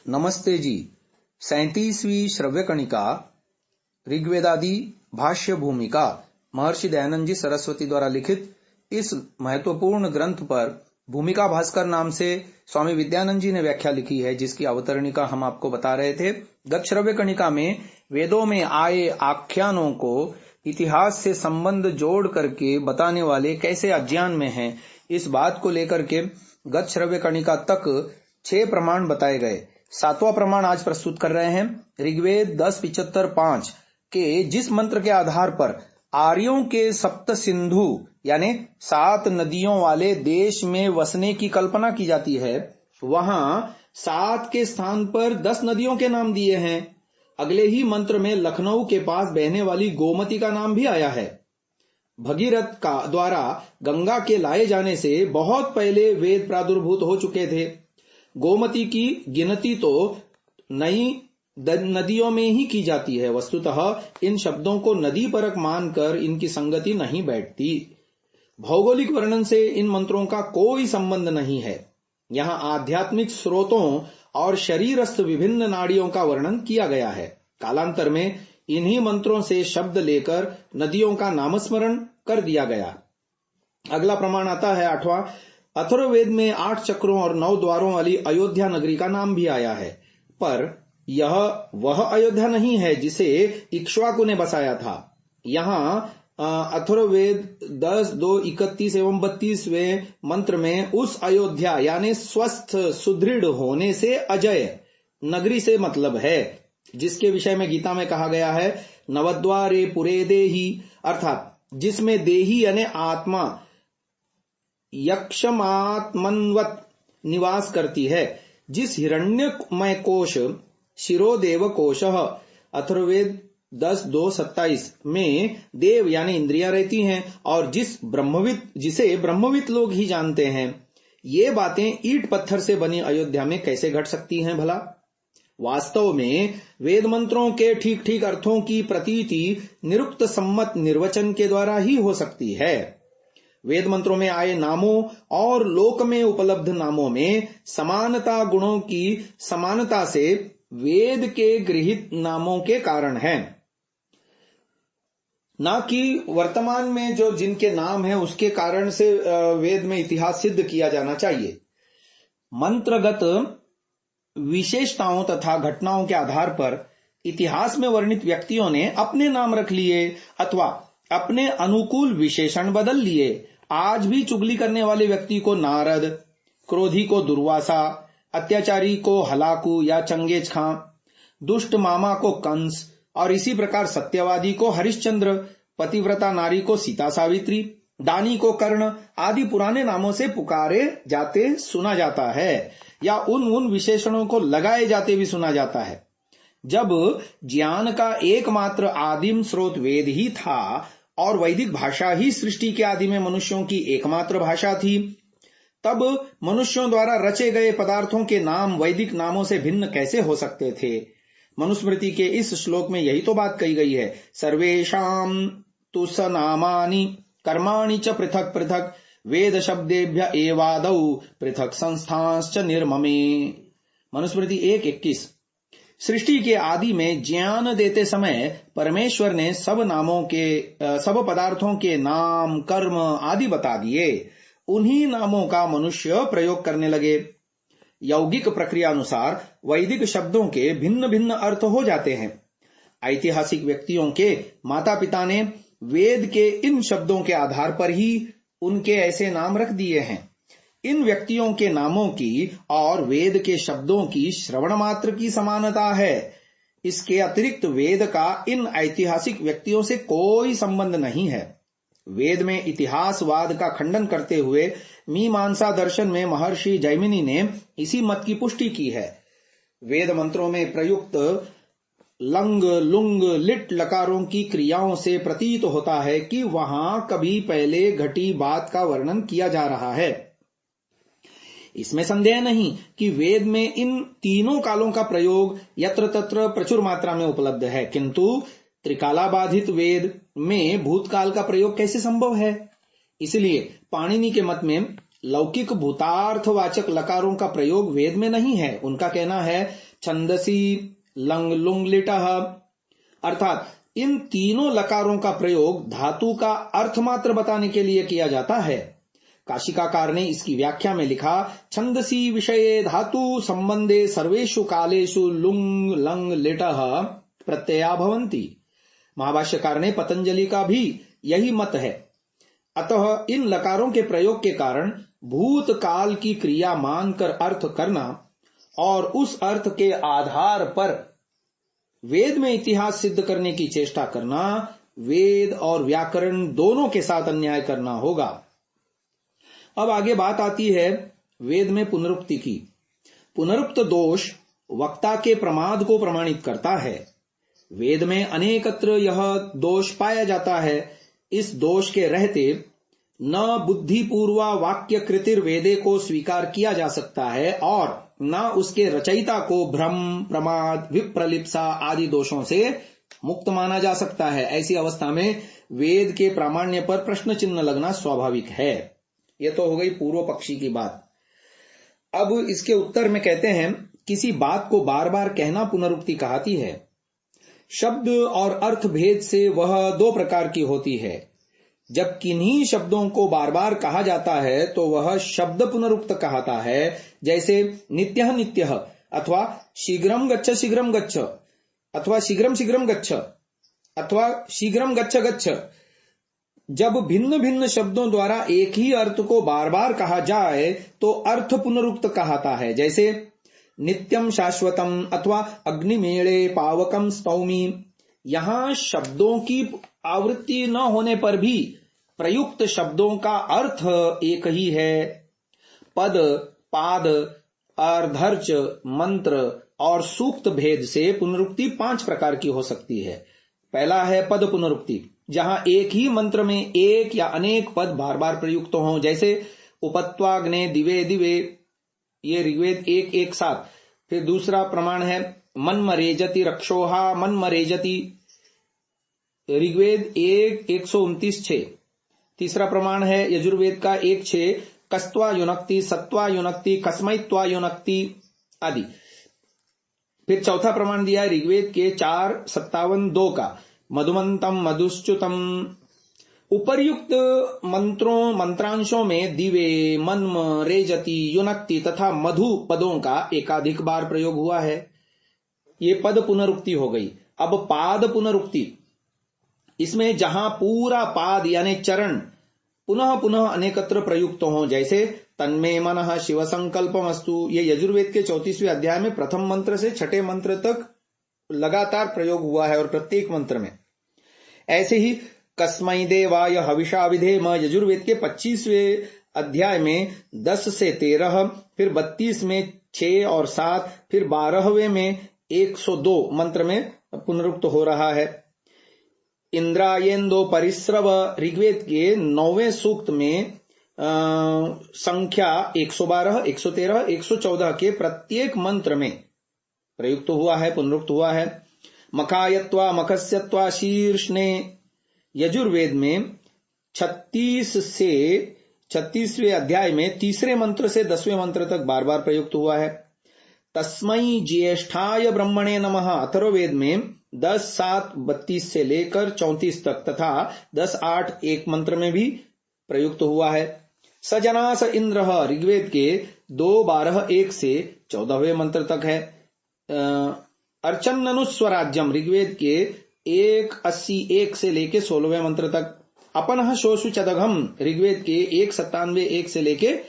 नमस्ते जी। 37वीं श्रव्य कणिका ऋग्वेदादि भाष्य भूमिका महर्षि दयानंद जी सरस्वती द्वारा लिखित इस महत्वपूर्ण ग्रंथ पर भूमिका भास्कर नाम से स्वामी विद्यानंद जी ने व्याख्या लिखी है, जिसकी अवतरणिका हम आपको बता रहे थे। गत श्रव्य कणिका में वेदों में आए आख्यानों को इतिहास से संबंध जोड़ करके बताने वाले कैसे अज्ञान में हैं, इस बात को लेकर के गत श्रव्य कणिका तक 6 प्रमाण बताए गए। 7वां प्रमाण आज प्रस्तुत कर रहे हैं। ऋग्वेद 10:75-5 के जिस मंत्र के आधार पर आर्यों के सप्त सिंधु यानी 7 नदियों वाले देश में वसने की कल्पना की जाती है, वहां 7 के स्थान पर 10 नदियों के नाम दिए हैं। अगले ही मंत्र में लखनऊ के पास बहने वाली गोमती का नाम भी आया है। भगीरथ का द्वारा गंगा के लाए जाने से बहुत पहले वेद प्रादुर्भूत हो चुके थे। गोमती की गिनती तो नई नदियों में ही की जाती है। वस्तुतः इन शब्दों को नदी परक मानकर इनकी संगति नहीं बैठती। भौगोलिक वर्णन से इन मंत्रों का कोई संबंध नहीं है। यहाँ आध्यात्मिक स्रोतों और शरीरस्थ विभिन्न नाड़ियों का वर्णन किया गया है। कालांतर में इन्हीं मंत्रों से शब्द लेकर नदियों का नामस्मरण कर दिया गया। अगला प्रमाण आता है 8वां। अथर्ववेद में 8 चक्रों और 9 द्वारों वाली अयोध्या नगरी का नाम भी आया है, पर यह वह अयोध्या नहीं है जिसे इक्ष्वाकु ने बसाया था। यहाँ अथर्ववेद 10:2-31 एवं 32वें मंत्र में उस अयोध्या यानी स्वस्थ सुदृढ़ होने से अजय नगरी से मतलब है, जिसके विषय में गीता में कहा गया है नवद्वारे पुरे देही, अर्थात जिसमें देही यानी आत्मा यक्षमात्मन्वत निवास करती है। जिस हिरण्यमय कोश शिरोदेव कोश अथर्ववेद 10:2-27 में देव यानी इंद्रियां रहती हैं और जिसे ब्रह्मविद लोग ही जानते हैं। ये बातें ईंट पत्थर से बनी अयोध्या में कैसे घट सकती हैं भला? वास्तव में वेद मंत्रों के ठीक ठीक अर्थों की प्रतीति निरुक्त सम्मत निर्वचन के द्वारा ही हो सकती है। वेद मंत्रों में आए नामों और लोक में उपलब्ध नामों में समानता गुणों की समानता से वेद के गृहीत नामों के कारण है, ना कि वर्तमान में जो जिनके नाम है उसके कारण से वेद में इतिहास सिद्ध किया जाना चाहिए। मंत्रगत विशेषताओं तथा घटनाओं के आधार पर इतिहास में वर्णित व्यक्तियों ने अपने नाम रख लिए अथवा अपने अनुकूल विशेषण बदल लिए। आज भी चुगली करने वाले व्यक्ति को नारद, क्रोधी को दुर्वासा, अत्याचारी को हलाकू या चंगेज खां, दुष्ट मामा को कंस और इसी प्रकार सत्यवादी को हरिश्चंद्र, पतिव्रता नारी को सीता सावित्री, दानी को कर्ण आदि पुराने नामों से पुकारे जाते सुना जाता है या उन विशेषणों को लगाए जाते भी सुना जाता है। जब ज्ञान का एकमात्र आदिम स्रोत वेद ही था और वैदिक भाषा ही सृष्टि के आदि में मनुष्यों की एकमात्र भाषा थी, तब मनुष्यों द्वारा रचे गए पदार्थों के नाम वैदिक नामों से भिन्न कैसे हो सकते थे? मनुस्मृति के इस श्लोक में यही तो बात कही गई है। सर्वेषां तु सनामानि कर्माणि च पृथक पृथक वेद शब्देभ्य एवादौ पृथक संस्थांश्च निर्ममे। मनुस्मृति 1:21। सृष्टि के आदि में ज्ञान देते समय परमेश्वर ने सब पदार्थों के नाम, कर्म आदि बता दिए। उन्हीं नामों का मनुष्य प्रयोग करने लगे। यौगिक प्रक्रिया अनुसार वैदिक शब्दों के भिन्न भिन्न अर्थ हो जाते हैं। ऐतिहासिक व्यक्तियों के माता पिता ने वेद के इन शब्दों के आधार पर ही उनके ऐसे नाम रख दिए हैं। इन व्यक्तियों के नामों की और वेद के शब्दों की श्रवण मात्र की समानता है। इसके अतिरिक्त वेद का इन ऐतिहासिक व्यक्तियों से कोई संबंध नहीं है। वेद में इतिहासवाद का खंडन करते हुए मीमांसा दर्शन में महर्षि जैमिनी ने इसी मत की पुष्टि की है। वेद मंत्रों में प्रयुक्त लंग, लुंग, लिट लकारों की क्रियाओं से प्रतीत होता है कि वहां कभी पहले घटी बात का वर्णन किया जा रहा है। इसमें संदेह नहीं कि वेद में इन तीनों कालों का प्रयोग यत्र तत्र प्रचुर मात्रा में उपलब्ध है, किंतु त्रिकालाबाधित वेद में भूतकाल का प्रयोग कैसे संभव है? इसलिए पाणिनि के मत में लौकिक भूतार्थवाचक लकारों का प्रयोग वेद में नहीं है। उनका कहना है छंदसी, लंग लुंग लिटः। अर्थात इन तीनों लकारों का प्रयोग धातु का अर्थ मात्र बताने के लिए किया जाता है। काशिकाकार ने इसकी व्याख्या में लिखा, छंदसी विषये धातु संबंधे सर्वेषु कालेषु लुंग लंग लिटः प्रत्यया भवन्ति। महाभाष्यकार ने पतंजलि का भी यही मत है। अतः इन लकारों के प्रयोग के कारण भूतकाल की क्रिया मानकर अर्थ करना और उस अर्थ के आधार पर वेद में इतिहास सिद्ध करने की चेष्टा करना वेद और व्याकरण दोनों के साथ अन्याय करना होगा। अब आगे बात आती है वेद में पुनरुक्ति की। पुनरुक्त दोष वक्ता के प्रमाद को प्रमाणित करता है। वेद में अनेकत्र यह दोष पाया जाता है। इस दोष के रहते न बुद्धिपूर्वा वाक्य कृतिर वेदे को स्वीकार किया जा सकता है और न उसके रचयिता को भ्रम, प्रमाद, विप्रलिप्सा आदि दोषों से मुक्त माना जा सकता है। ऐसी अवस्था में वेद के प्रामाण्य पर प्रश्न चिन्ह लगना स्वाभाविक है। यह तो हो गई पूर्व पक्षी की बात। अब इसके उत्तर में कहते हैं, किसी बात को बार बार कहना पुनरुक्ति कहलाती है। शब्द और अर्थ भेद से वह दो प्रकार की होती है। जब किन्हीं शब्दों को बार बार कहा जाता है तो वह शब्द पुनरुक्त कहता है। जैसे नित्यः नित्यः अथवा शीघ्रम गच्छ अथवा शीघ्रम शीघ्रम गच्छ अथवा शीघ्रम गच्छ गच्छ। जब भिन्न भिन्न शब्दों द्वारा एक ही अर्थ को बार बार कहा जाए तो अर्थ पुनरुक्त कहता है। जैसे नित्यम शाश्वतम अथवा अग्निमेळे पावकम स्तौमी। यहां शब्दों की आवृत्ति न होने पर भी प्रयुक्त शब्दों का अर्थ एक ही है। पद, पाद, अर्धर्च, मंत्र और सूक्त भेद से पुनरुक्ति 5 प्रकार की हो सकती है। पहला है पद पुनरुक्ति, जहां एक ही मंत्र में एक या अनेक पद बार बार प्रयुक्त हों। जैसे उपत्वाग्ने दिवे दिवे, ये ऋग्वेद 1:1-7। फिर दूसरा प्रमाण है मन्मरेजति रक्षोहा मन्मरेजति, ऋग्वेद 1:129-6। तीसरा प्रमाण है यजुर्वेद का 1:6 कस्त्वा युनक्ति सत्वा युनक्ति कस्मैत्वा युनक्ति आदि। फिर चौथा प्रमाण दिया ऋग्वेद के 4:57-2 का मधुमंतम मधुश्च्युतम। उपर्युक्त मंत्रांशों में दिवे, मन्म, रेजति, युनक्ति तथा मधु पदों का एकाधिक बार प्रयोग हुआ है। ये पद पुनरुक्ति हो गई। अब पाद पुनरुक्ति, इसमें जहां पूरा पाद यानी चरण पुनः पुनः अनेकत्र प्रयुक्त हो। जैसे तन्मे मनः शिव संकल्पमस्तु, ये यजुर्वेद के 34वें अध्याय में प्रथम मंत्र से 6ठे मंत्र तक लगातार प्रयोग हुआ है और प्रत्येक मंत्र में। ऐसे ही कस्मै देवाय हविषा विधेम, यजुर्वेद के 25वें अध्याय में 10 से 13, फिर 32 में 6 और 7, फिर 12वें में 102 मंत्र में पुनरुक्त हो रहा है। इंद्रायेन्दो परिस्रव, ऋग्वेद के 9वें सूक्त में संख्या 112, 113, 114 के प्रत्येक मंत्र में प्रयुक्त हुआ है, पुनरुक्त हुआ है। मखायत्वा मखस्यत्वा शीर्षने, यजुर्वेद में 36 से 36वें अध्याय में 3रे मंत्र से 10वें मंत्र तक बार बार प्रयुक्त हुआ है। तस्मै ज्येष्ठाय ब्रह्मणे नमः, अथर्ववेद में 10:7-32 से लेकर 34 तक तथा 10:8 एक मंत्र में भी प्रयुक्त हुआ है। सजनास इंद्र, ऋग्वेद के 2:12-1 से 14वें मंत्र तक है। अर्चन्ननुस्वराज्यम, ऋग्वेद के 1:81 से लेके 16वें मंत्र तक। अपनः शोषु चदघम, ऋग्वेद के 1:97-1 से लेके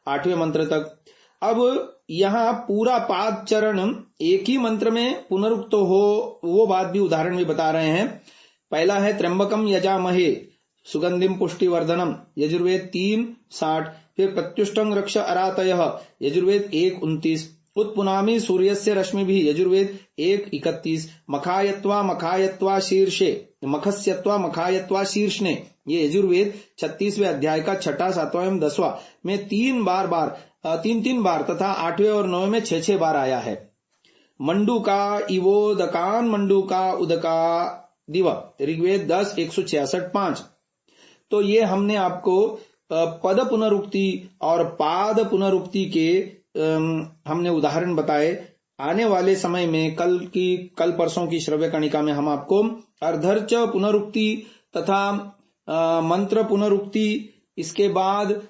8वें मंत्र तक। अब यहां पूरा पाद चरण एक ही मंत्र में पुनरुक्त हो, वो बात भी उदाहरण में बता रहे हैं। पहला है त्र्यंबकम यजामहे सुगंधिम पुष्टिवर्धनम, यजुर्वेद 3:60। फिर प्रत्युष्टं रक्ष अरातयः, यजुर्वेद 1:29। उत्पुनामी सूर्यस्य रश्मिभिः, यजुर्वेद 1:31। मखायत्वा मखायत्वा शीर्षे, मखस्यत्वा मखायत्वा शीर्षने, ये यजुर्वेद 36वें अध्याय का 6, 7वां एवं 10वां में 3 बार तथा 8वें और 9वें में 6 बार आया है। मंडूका इवोदकान मंडूका उदका दिव, ऋग्वेद 10:166-5। तो ये हमने आपको पद पुनरुक्ति और पाद पुनरुक्ति के हमने उदाहरण बताए। आने वाले समय में कल परसों की श्रव्य कणिका में हम आपको अर्धर्च पुनरुक्ति तथा मंत्र पुनरुक्ति, इसके बाद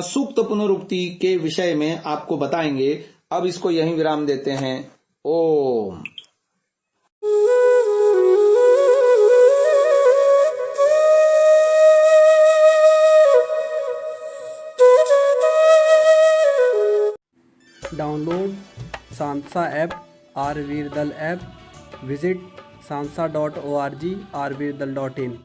सूक्त पुनरुक्ति के विषय में आपको बताएंगे। अब इसको यहीं विराम देते हैं। ओम। डाउनलोड सांसा ऐप, आरवीरदल ऐप, विजिट sansa.org, rvirdal.in।